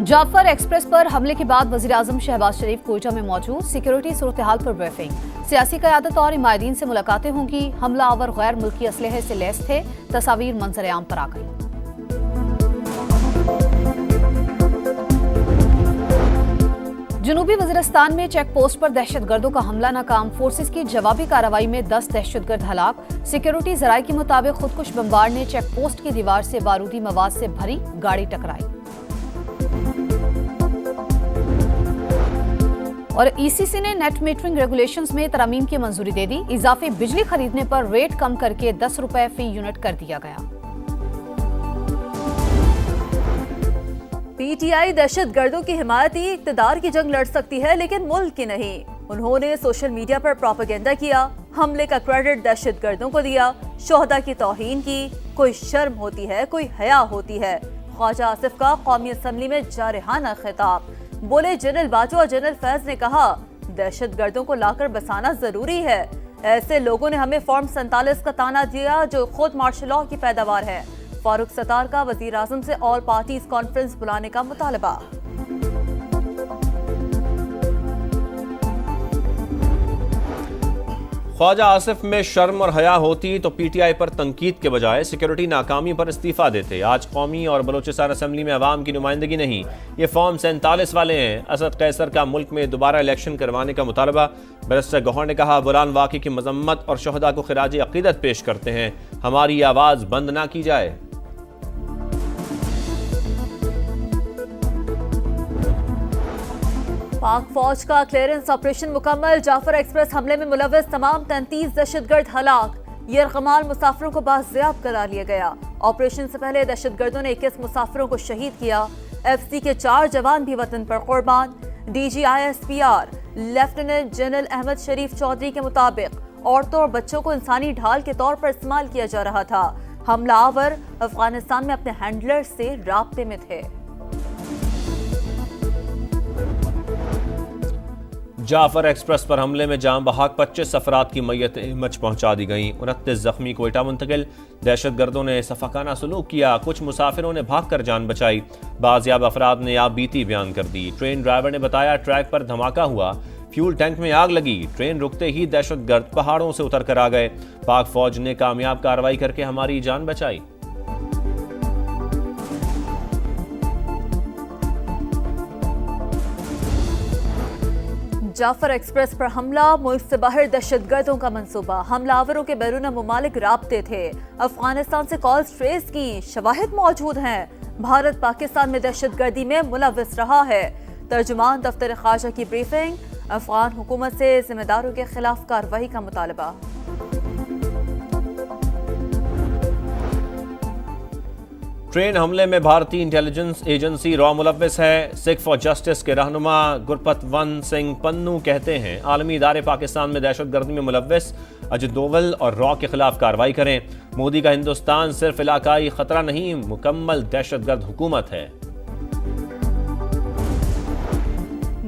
Jafar express पर हमले के बाद वजीर आजम शहबाज शरीफ कोयटा में मौजूद, सिक्योरिटी सूरत हाल पर ब्रीफिंग। सियासी क़यादत और इमायदीन से मुलाकातें होंगी। हमला आवर गैर मुल्की असलहे से लैस थे, तस्वीर मंजर आम पर आ गई। जनूबी वज़ीरिस्तान में चेक पोस्ट पर दहशतगर्दों का हमला नाकाम, फोर्सेस की जवाबी कार्रवाई में 10 दहशतगर्द हलाक। सिक्योरिटी जराये के मुताबिक खुदकुश बमबार ने चेक पोस्ट की दीवार से बारूदी मवाद से भरी गाड़ी टकराई। और ईसीसी ने नेट मीटरिंग रेगुलेशंस में तरमीम की मंजूरी दे दी। इजाफी बिजली खरीदने पर रेट कम करके 10 रुपए फी यूनिट कर दिया गया। पीटीआई दहशतगर्दों की हिमायती इक्तदार की जंग लड़ सकती है, लेकिन मुल्क की नहीं। उन्होंने सोशल मीडिया पर प्रोपेगेंडा किया, हमले का क्रेडिट दहशतगर्दों को दिया, शोहदा की तौहीन की। कोई शर्म होती है, कोई हया होती है। ख्वाजा आसिफ का कौमी असम्बली में जारहाना खिताब। बोले जनरल बाजवा और जनरल फैज ने कहा, दहशतगर्दों को लाकर बसाना जरूरी है। ऐसे लोगों ने हमें फॉर्म 47 का ताना दिया जो खुद मार्शल लॉ की पैदावार है। फारूक सत्तार का वजीर आजम से ऑल पार्टीज कॉन्फ्रेंस बुलाने का मुतालबा। ख्वाजा आसिफ में शर्म और हया होती तो पीटीआई पर तनकीद के बजाय सिक्योरिटी नाकामी पर इस्तीफा देते। आज कौमी और बलोचिस्तान असम्बली में अवाम की नुमाइंदगी नहीं, ये फॉर्म 47 वाले हैं। असद कैसर का मुल्क में दोबारा इलेक्शन करवाने का मुतालबा। बैरिस्टर गौहर ने कहा, बुरान वाक़े की मजम्मत और शहदा को खिराज अक़ीदत पेश करते हैं, हमारी आवाज़ बंद ना की जाए। पाक फौज का क्लियरेंस ऑपरेशन मुकम्मल। जाफर एक्सप्रेस हमले में मुलव्वस तमाम 33 दहशतगर्द हलाक। यरगमाल मुसाफिरों को बाजियाब करा लिया गया। ऑपरेशन से पहले दहशतगर्दों ने 21 मुसाफिरों को शहीद किया। एफसी के 4 जवान भी वतन पर कुर्बान। DGISPR लेफ्टिनेंट जनरल अहमद शरीफ चौधरी के मुताबिक औरतों और बच्चों को इंसानी ढाल के तौर पर इस्तेमाल किया जा रहा था। हमलावर अफगानिस्तान में अपने हैंडलर से राब्ते में थे। जाफर एक्सप्रेस पर हमले में जाम बहाक 25 अफराद की मैयतें मच पहुंचा दी गईं। 29 जख्मी कोयटा मुंतकिल। दहशतगर्दों ने सफाकाना सलूक किया, कुछ मुसाफिरों ने भागकर जान बचाई। बाजियाब अफराद ने आप बीती बयान कर दी। ट्रेन ड्राइवर ने बताया, ट्रैक पर धमाका हुआ, फ्यूल टैंक में आग लगी। ट्रेन रुकते ही दहशतगर्द पहाड़ों से उतर कर आ गए। पाक फौज ने कामयाब कार्रवाई करके हमारी जान बचाई। जाफर एक्सप्रेस पर हमला, मुल्क से बाहर दहशतगर्दों का मंसूबा। हमलावरों के बैरून मुमालिक राब्ते थे। अफगानिस्तान से कॉल्स ट्रेस की, शवाहिद मौजूद हैं। भारत पाकिस्तान में दहशतगर्दी में मुलव्वस रहा है। तर्जुमान दफ्तर ख्वाजा की ब्रीफिंग। अफगान हुकूमत से जिम्मेदारों के खिलाफ कार्रवाई का मुतालबा। ट्रेन हमले में भारतीय इंटेलिजेंस एजेंसी रॉ मुलव्वस है। सिख फॉर जस्टिस के रहनुमा गुरपतवंत सिंह पन्नू कहते हैं, आलमी इदारे पाकिस्तान में दहशतगर्दी में मुलव्वस। अजित डोवल और रॉ के खिलाफ कार्रवाई करें। मोदी का हिंदुस्तान सिर्फ इलाकाई खतरा नहीं, मुकम्मल दहशतगर्द हुकूमत है।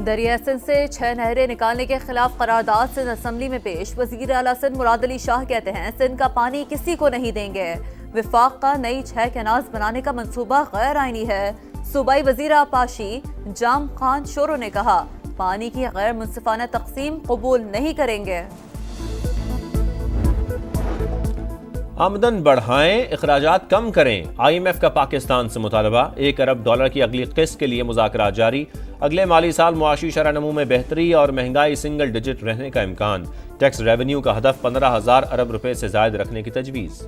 दरिया सिंध से 6 नहरें निकालने के खिलाफ करारदाद सिंध असम्बली में पेश। वजीर आला सिंध मुराद अली शाह कहते हैं, सिंध का पानी किसी को नहीं देंगे। विफाक का नई 6 कैनाल्स बनाने का मंसूबा गैर आईनी है। सूबाई वजीर आपाशी जाम खान शोरो ने कहा, पानी की गैर मुनसिफाना तकसीम कबूल नहीं करेंगे। आमदन बढ़ाएं, अखराजात कम करें। IMF का पाकिस्तान से मुतालबा। $1 अरब की अगली किस्त के लिए मुज़ाकरात जारी। अगले माली साल मुआशी शरह नमू में बेहतरी और महंगाई सिंगल डिजिट रहने का इम्कान। टैक्स रेवेन्यू का हदफ 15,000 अरब रुपए से जायद रखने की तजवीज़।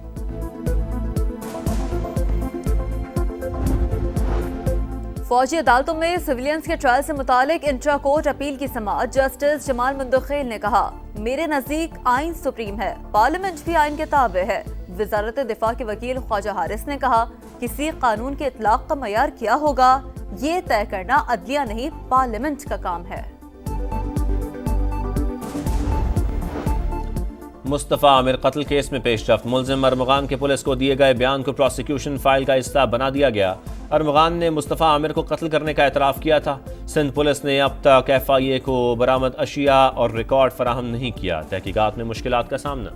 फौजी अदालतों में सिविलियंस के ट्रायल से मुतालिक इंट्रा कोर्ट अपील की समाअत। जस्टिस जमाल मुंदखेल ने कहा, मेरे नजदीक आइन सुप्रीम है, पार्लियामेंट भी आइन के ताबे है। वजारत दिफा के वकील ख्वाजा हारिस ने कहा, किसी कानून के इतलाक का मयार क्या होगा, ये तय करना अदलिया नहीं पार्लियामेंट का काम है। मुस्तफ़ा आमिर कत्ल केस में पेशरफ्त। मुलजिम अरमगान के पुलिस को दिए गए बयान को प्रोसिक्यूशन फाइल का हिस्सा बना दिया गया। अरमगान ने मुस्तफ़ा आमिर को कत्ल करने का एतराफ़ किया था। सिंध पुलिस ने अब तक FIA को बरामद अशिया और रिकॉर्ड फराहम नहीं किया। तहकीकात में मुश्किलात का सामना।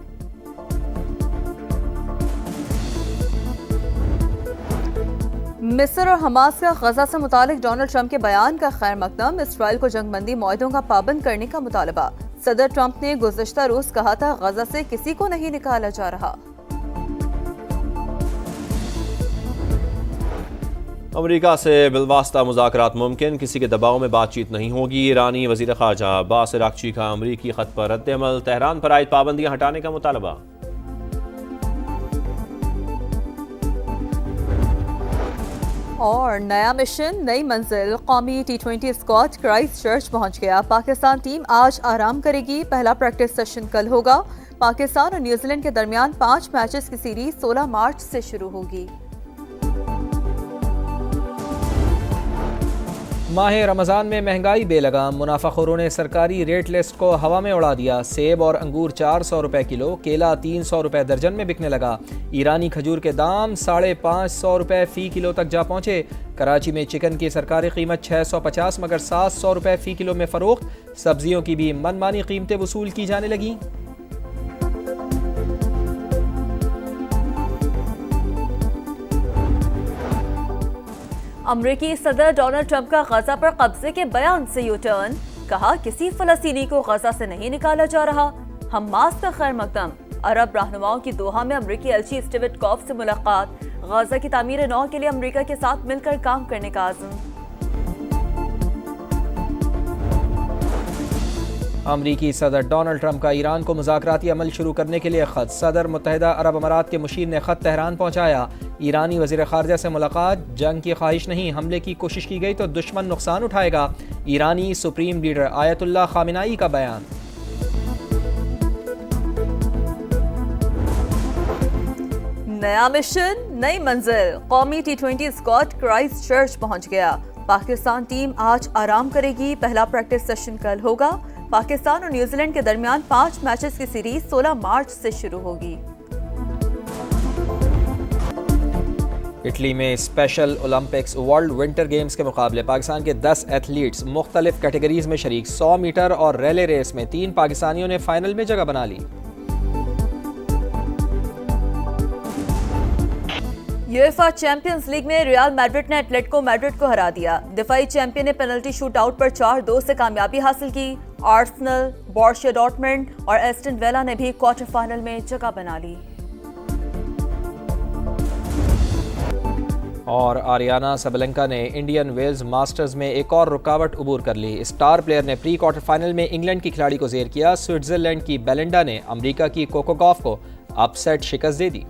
मिस्र और हमास का गजा से मुतालिक डोनाल्ड ट्रंप के बयान का खैर मकदम, इसराइल को जंगबंदी मुआहदों का पाबंद करने का मुतालबा। सदर ट्रंप ने गुज़श्ता रोज कहा था गजा से किसी को नहीं निकाला जा रहा। अमेरिका से बिलवास्ता मुज़ाकरात मुमकिन, किसी के दबाव में बातचीत नहीं होगी। ईरानी वज़ीर ख़ारजा अब्बास अराग़ची का अमरीकी ख़त पर रद्द-ए-अमल, तेहरान पर आयद पाबंदियाँ हटाने का मुतालबा। और नया मिशन, नई मंजिल, कौमी T20 स्क्वाड क्राइस्टचर्च पहुंच गया। पाकिस्तान टीम आज आराम करेगी, पहला प्रैक्टिस सेशन कल होगा। पाकिस्तान और न्यूजीलैंड के दरमियान 5 मैचेस की सीरीज 16 मार्च से शुरू होगी। माह रमज़ान में महंगाई बेलगाम, मुनाफाखोरों ने सरकारी रेट लिस्ट को हवा में उड़ा दिया। सेब और अंगूर 400 रुपए किलो, केला 300 रुपए दर्जन में बिकने लगा। ईरानी खजूर के दाम 550 रुपए फ़ी किलो तक जा पहुँचे। कराची में चिकन की सरकारी कीमत 650 मगर 700 रुपए फ़ी किलो में फ़रोख्त। सब्जियों की भी मनमानी कीमतें वसूल की जाने लगी। अमरीकी सदर डोनाल्ड ट्रंप का गजा पर कब्जे के बयान से यू टर्न, कहा किसी फलस्तीनी को गजा से नहीं निकाला जा रहा। हमास का खैर मकदम, अरब रहनुमाओं की दोहा में अमरीकी एलची स्टीव विटकॉफ से मुलाकात। गजा की तामीर नौ के लिए अमरीका के साथ मिलकर काम करने का आज़म। अमरीकी सदर डोनाल्ड ट्रंप का ईरान को मुज़ाकराती अमल शुरू करने के लिए ख़त। सदर मुत्तहिदा अरब अमारात के मुशीर ने ख़त तेहरान पहुँचाया। ईरानी वज़ीर ख़ारजा से मुलाकात, जंग की ख्वाहिश नहीं, हमले की कोशिश की गई तो दुश्मन नुकसान उठाएगा। ईरानी सुप्रीम लीडर आयतुल्लाह ख़ामेनेई का बयान। नया मिशन, नई मंजिल, कौमी T20 स्क्वाड क्राइस्टचर्च पहुंच गया। पाकिस्तान टीम आज आराम करेगी, पहला प्रैक्टिस सेशन कल होगा। पाकिस्तान और न्यूजीलैंड के दरमियान 5 मैचेस की सीरीज 16 मार्च से शुरू होगी। इटली में special Olympics world winter games के मुकाबले पाकिस्तान के 10 एथलीट्स मुख्तलिफ कैटेगरीज में शरीक। 100 मीटर और रेले रेस में 3 पाकिस्तानियों ने फाइनल में जगह बना ली। यूएफए चैंपियंस लीग में रियल मैड्रिड ने एटलेटिको मैड्रिड को हरा दिया। दिफाई चैंपियन ने पेनल्टी शूट आउट पर 4-2 से कामयाबी हासिल की। आर्सेनल, बोरुसिया डॉर्टमुंड और एस्टन विला ने भी क्वार्टर फाइनल में जगह बना ली। और आरियाना सबलेंका ने इंडियन वेल्स मास्टर्स में एक और रुकावट उबूर कर ली। स्टार प्लेयर ने प्री क्वार्टर फाइनल में इंग्लैंड की खिलाड़ी को जेर किया। स्विट्जरलैंड की बेलिंडा ने अमेरिका की कोको गॉफ को अपसेट शिकस्त दे दी।